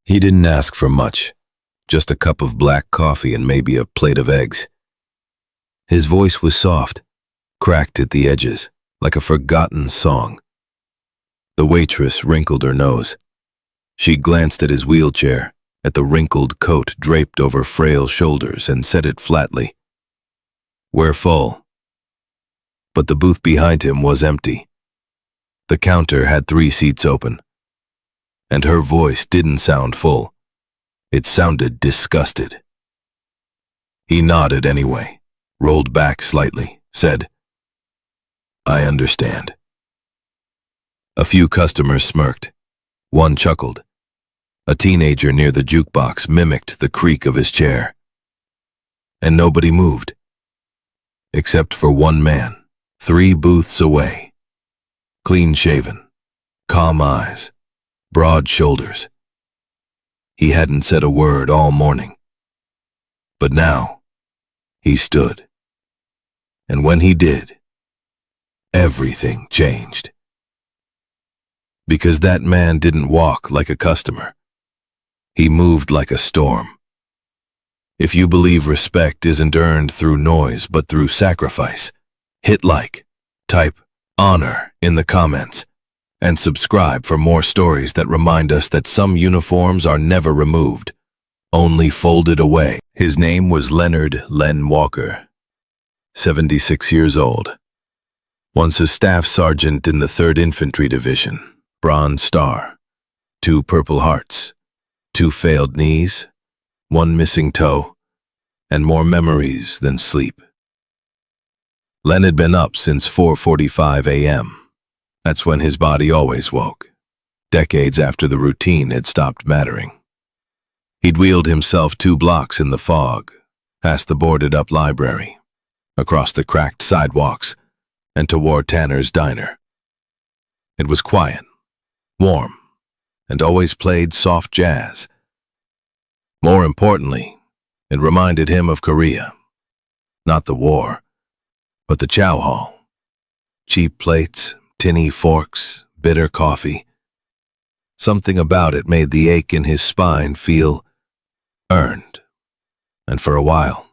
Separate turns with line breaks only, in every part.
He didn't ask for much, just a cup of black coffee and maybe a plate of eggs. His voice was soft, cracked at the edges, like a forgotten song. The waitress wrinkled her nose. She glanced at his wheelchair, at the wrinkled coat draped over frail shoulders, and said it flatly. "We're full." But the booth behind him was empty. The counter had 3 seats open. And her voice didn't sound full. It sounded disgusted. He nodded anyway, rolled back slightly, said, "I understand." A few customers smirked. One chuckled. A teenager near the jukebox mimicked the creak of his chair. And nobody moved. Except for one man, 3 booths away. Clean-shaven, calm eyes, broad shoulders. He hadn't said a word all morning. But now, he stood. And when he did, everything changed. Because that man didn't walk like a customer. He moved like a storm. If you believe respect isn't earned through noise but through sacrifice, hit like, type honor in the comments, and subscribe for more stories that remind us that some uniforms are never removed, only folded away. His name was Leonard Len Walker, 76 years old. Once a staff sergeant in the 3rd Infantry Division, Bronze Star, 2 Purple Hearts, 2 failed knees, 1 missing toe, and more memories than sleep. Len had been up since 4:45 a.m. That's when his body always woke, decades after the routine had stopped mattering. He'd wheeled himself 2 blocks in the fog, past the boarded-up library, across the cracked sidewalks, and toward Tanner's diner. It was quiet, warm, and always played soft jazz. More importantly, it reminded him of Korea. Not the war, but the chow hall. Cheap plates, tinny forks, bitter coffee. Something about it made the ache in his spine feel earned. And for a while,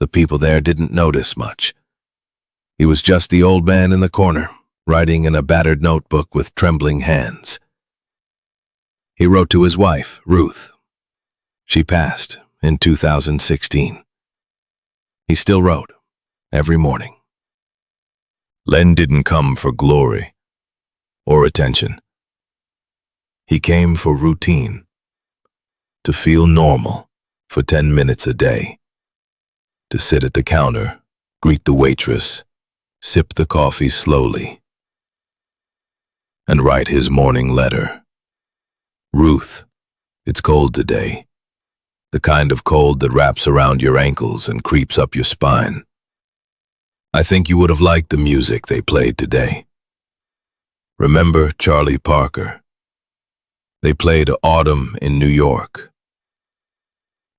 the people there didn't notice much. He was just the old man in the corner, writing in a battered notebook with trembling hands. He wrote to his wife, Ruth. She passed in 2016. He still wrote, every morning. Len didn't come for glory or attention. He came for routine, to feel normal for 10 minutes a day, to sit at the counter, greet the waitress, sip the coffee slowly, and write his morning letter. Ruth, it's cold today. The kind of cold that wraps around your ankles and creeps up your spine. I think you would have liked the music they played today. Remember Charlie Parker? They played Autumn in New York.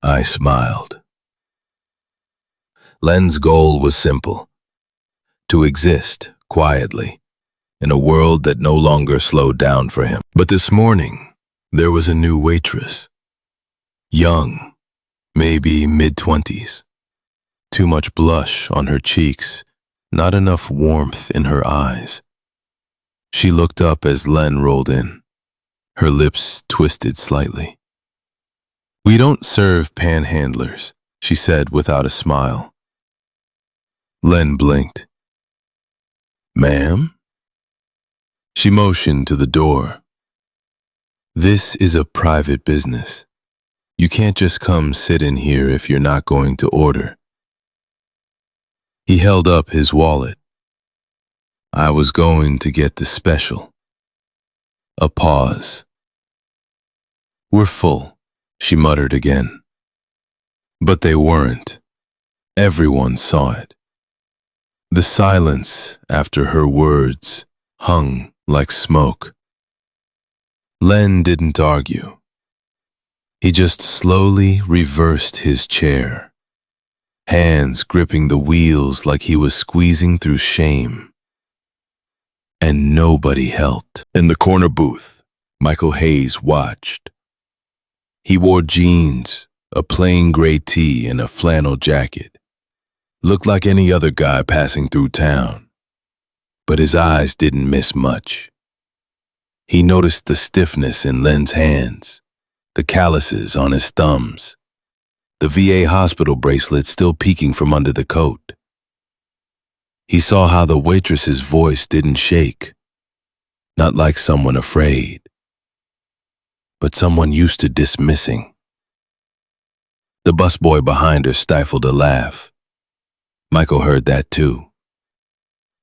I smiled. Len's goal was simple. To exist quietly in a world that no longer slowed down for him. But this morning, there was a new waitress. Young, maybe mid-20s. Too much blush on her cheeks, not enough warmth in her eyes. She looked up as Len rolled in, her lips twisted slightly. "We don't serve panhandlers," she said without a smile. Len blinked. "Ma'am?" She motioned to the door. "This is a private business. You can't just come sit in here if you're not going to order." He held up his wallet. "I was going to get the special." A pause. "We're full," she muttered again. But they weren't. Everyone saw it. The silence after her words hung like smoke. Len didn't argue. He just slowly reversed his chair, hands gripping the wheels like he was squeezing through shame. And nobody helped. In the corner booth, Michael Hayes watched. He wore jeans, a plain gray tee, and a flannel jacket. Looked like any other guy passing through town. But his eyes didn't miss much. He noticed the stiffness in Len's hands, the calluses on his thumbs, the VA hospital bracelet still peeking from under the coat. He saw how the waitress's voice didn't shake, not like someone afraid, but someone used to dismissing. The busboy behind her stifled a laugh. Michael heard that too.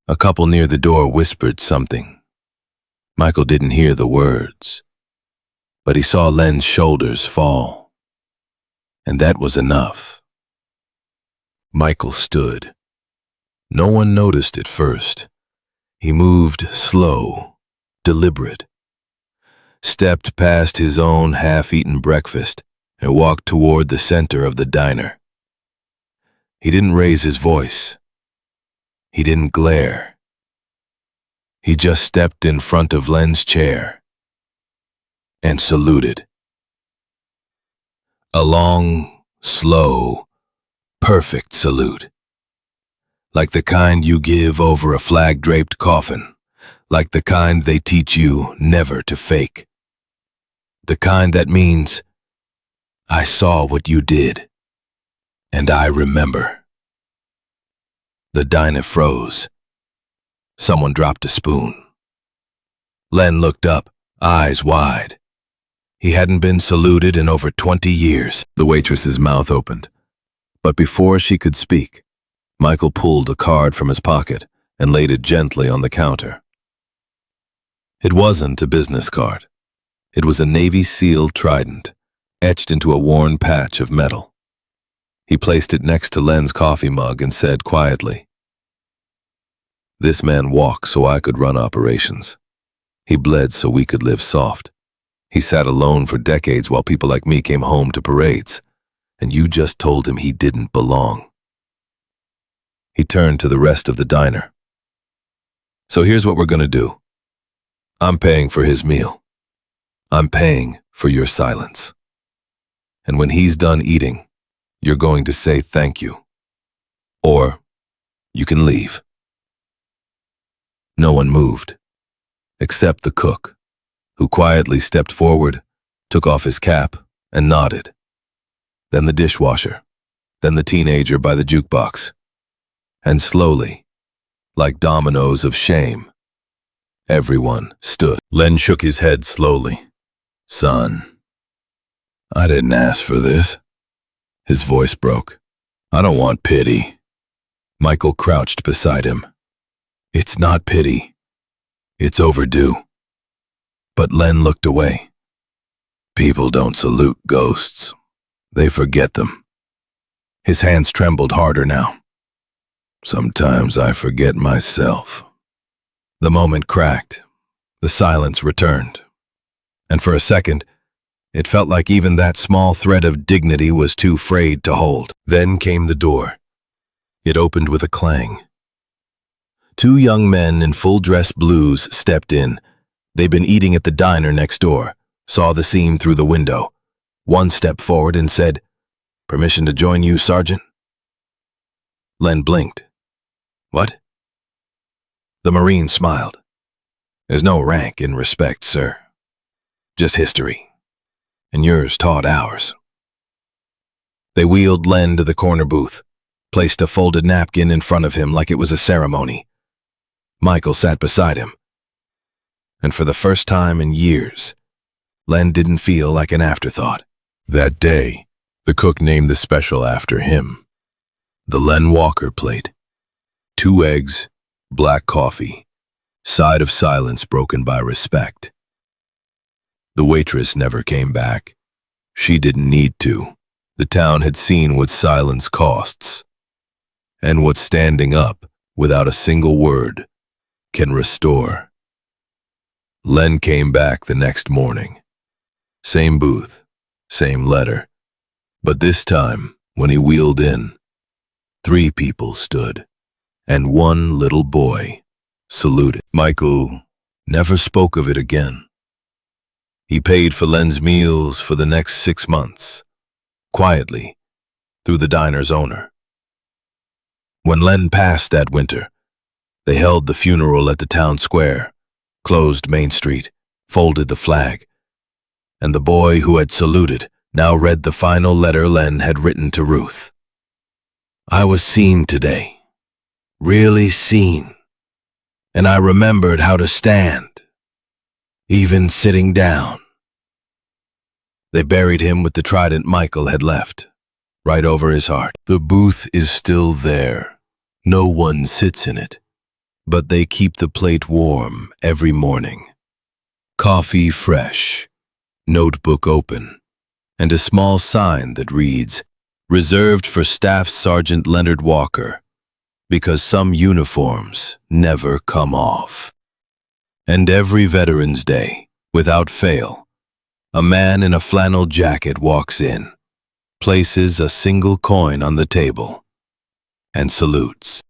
A couple near the door whispered something. Michael didn't hear the words, but he saw Len's shoulders fall. And that was enough. Michael stood. No one noticed at first. He moved slow, deliberate, stepped past his own half-eaten breakfast and walked toward the center of the diner. He didn't raise his voice. He didn't glare. He just stepped in front of Len's chair and saluted. A long, slow, perfect salute. Like the kind you give over a flag-draped coffin. Like the kind they teach you never to fake. The kind that means, I saw what you did, and I remember. The diner froze. Someone dropped a spoon. Len looked up, eyes wide. He hadn't been saluted in over 20 years. The waitress's mouth opened. But before she could speak, Michael pulled a card from his pocket and laid it gently on the counter. It wasn't a business card. It was a Navy SEAL trident, etched into a worn patch of metal. He placed it next to Len's coffee mug and said quietly, "This man walked so I could run operations. He bled so we could live soft. He sat alone for decades while people like me came home to parades, and you just told him he didn't belong." He turned to the rest of the diner. "So here's what we're gonna do. I'm paying for his meal. I'm paying for your silence. And when he's done eating, you're going to say thank you. Or you can leave." No one moved, except the cook, who quietly stepped forward, took off his cap, and nodded. Then the dishwasher, then the teenager by the jukebox. And slowly, like dominoes of shame, everyone stood. Len shook his head slowly. "Son, I didn't ask for this." His voice broke. "I don't want pity." Michael crouched beside him. "It's not pity. It's overdue." But Len looked away. "People don't salute ghosts. They forget them." His hands trembled harder now. "Sometimes I forget myself." The moment cracked. The silence returned. And for a second, it felt like even that small thread of dignity was too frayed to hold. Then came the door. It opened with a clang. Two young men in full-dress blues stepped in. They'd been eating at the diner next door, saw the scene through the window. One stepped forward and said, "Permission to join you, Sergeant?" Len blinked. "What?" The Marine smiled. "There's no rank in respect, sir. Just history. And yours taught ours." They wheeled Len to the corner booth, placed a folded napkin in front of him like it was a ceremony. Michael sat beside him. And for the first time in years, Len didn't feel like an afterthought. That day, the cook named the special after him. The Len Walker plate. 2 eggs, black coffee, side of silence broken by respect. The waitress never came back. She didn't need to. The town had seen what silence costs, and what standing up without a single word can restore. Len came back the next morning. Same booth, same letter. But this time, when he wheeled in, 3 people stood, and 1 little boy saluted. Michael never spoke of it again. He paid for Len's meals for the next 6 months, quietly, through the diner's owner. When Len passed that winter, they held the funeral at the town square, closed Main Street, folded the flag, and the boy who had saluted now read the final letter Len had written to Ruth. I was seen today, really seen, and I remembered how to stand, even sitting down. They buried him with the trident Michael had left, right over his heart. The booth is still there. No one sits in it, but they keep the plate warm every morning. Coffee fresh, notebook open, and a small sign that reads, "Reserved for Staff Sergeant Leonard Walker, because some uniforms never come off." And every Veterans Day, without fail, a man in a flannel jacket walks in, places a single coin on the table, and salutes.